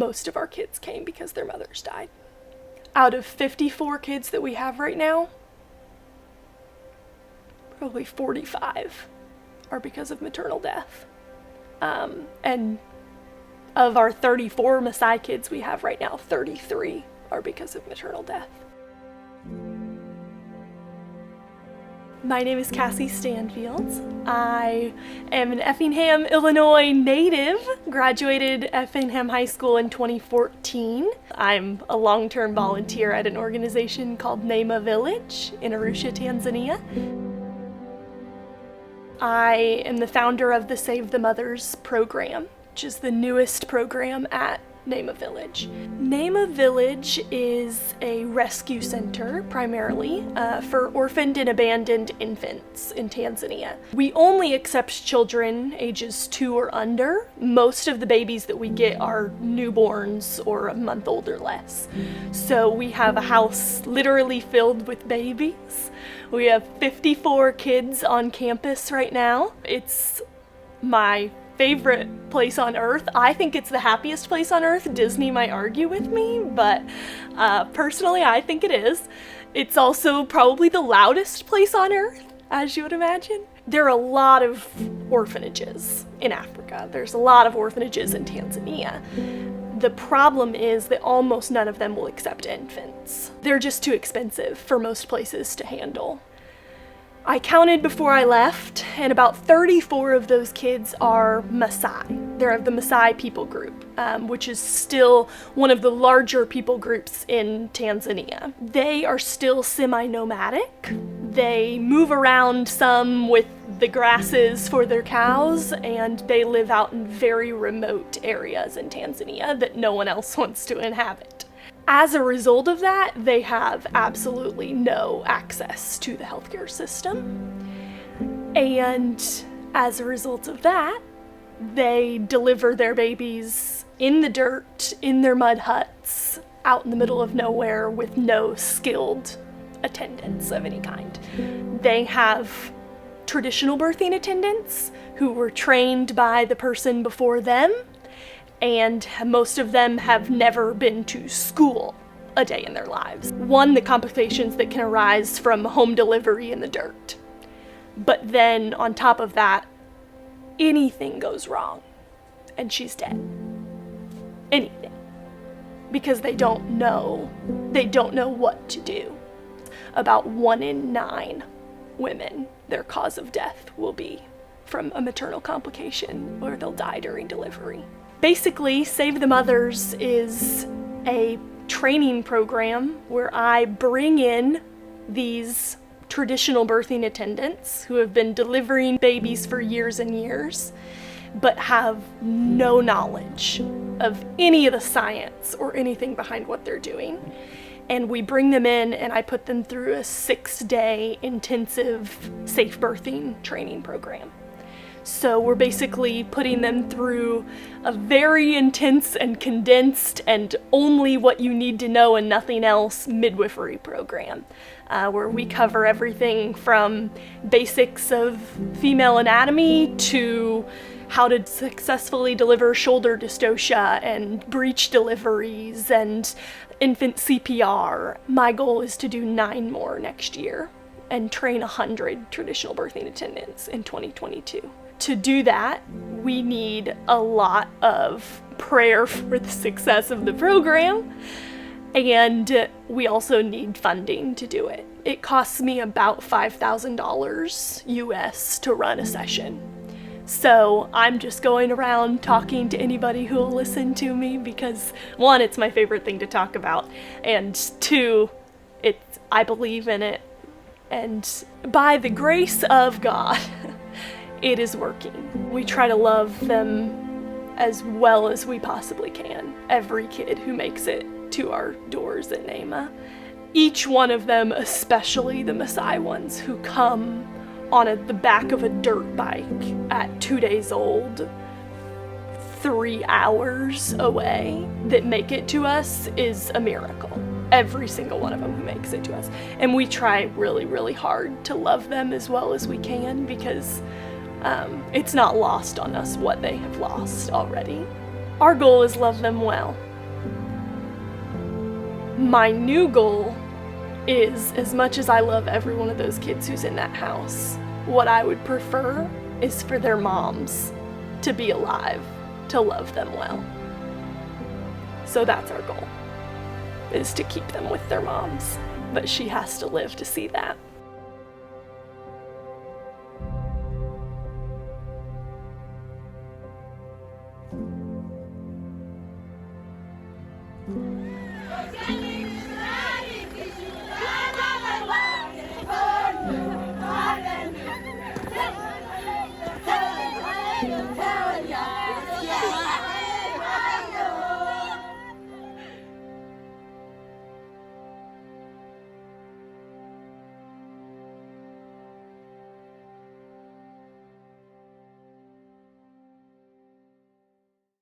most of our kids came because their mothers died. Out of 54 kids that we have right now, probably 45 are because of maternal death. And of our 34 Maasai kids we have right now, 33 are because of maternal death. My name is Kassie Standfield. I am an Effingham, Illinois native, graduated Effingham High School in 2014. I'm a long-term volunteer at an organization called Neema Village in Arusha, Tanzania. I am the founder of the Save the Mothers program, which is the newest program at Neema Village. Neema Village is a rescue center, primarily, for orphaned and abandoned infants in Tanzania. We only accept children ages 2 or under. Most of the babies that we get are newborns or a month old or less. So we have a house literally filled with babies. We have 54 kids on campus right now. It's my favorite place on earth. I think it's the happiest place on earth. Disney might argue with me, but personally I think it is. It's also probably the loudest place on earth, as you would imagine. There are a lot of orphanages in Africa. There's a lot of orphanages in Tanzania. The problem is that almost none of them will accept infants. They're just too expensive for most places to handle. I counted before I left, and about 34 of those kids are Maasai. They're of the Maasai people group, which is still one of the larger people groups in Tanzania. They are still semi-nomadic. They move around some with the grasses for their cows, and they live out in very remote areas in Tanzania that no one else wants to inhabit. As a result of that, they have absolutely no access to the healthcare system. And as a result of that, they deliver their babies in the dirt, in their mud huts, out in the middle of nowhere with no skilled attendants of any kind. They have traditional birthing attendants who were trained by the person before them, and most of them have never been to school a day in their lives. One, the complications that can arise from home delivery in the dirt. But then on top of that, anything goes wrong and she's dead. Anything. Because they don't know what to do. About 1 in 9 women, their cause of death will be from a maternal complication, or they'll die during delivery. Basically, Save the Mothers is a training program where I bring in these traditional birthing attendants who have been delivering babies for years and years, but have no knowledge of any of the science or anything behind what they're doing. And we bring them in and I put them through a 6-day intensive safe birthing training program. So we're basically putting them through a very intense and condensed and only what you need to know and nothing else midwifery program, where we cover everything from basics of female anatomy to how to successfully deliver shoulder dystocia and breech deliveries and infant CPR. My goal is to do 9 more next year and train 100 traditional birthing attendants in 2022. To do that, we need a lot of prayer for the success of the program, and we also need funding to do it. It costs me about $5,000 US to run a session. So I'm just going around talking to anybody who will listen to me because 1, it's my favorite thing to talk about, and 2, I believe in it, and by the grace of God, it is working. We try to love them as well as we possibly can. Every kid who makes it to our doors at Neema. Each one of them, especially the Maasai ones who come on the back of a dirt bike at 2 days old, 3 hours away, that make it to us is a miracle. Every single one of them who makes it to us. And we try really, really hard to love them as well as we can because it's not lost on us what they have lost already. Our goal is love them well. My new goal is, as much as I love every one of those kids who's in that house, what I would prefer is for their moms to be alive, to love them well. So that's our goal, is to keep them with their moms. But she has to live to see that.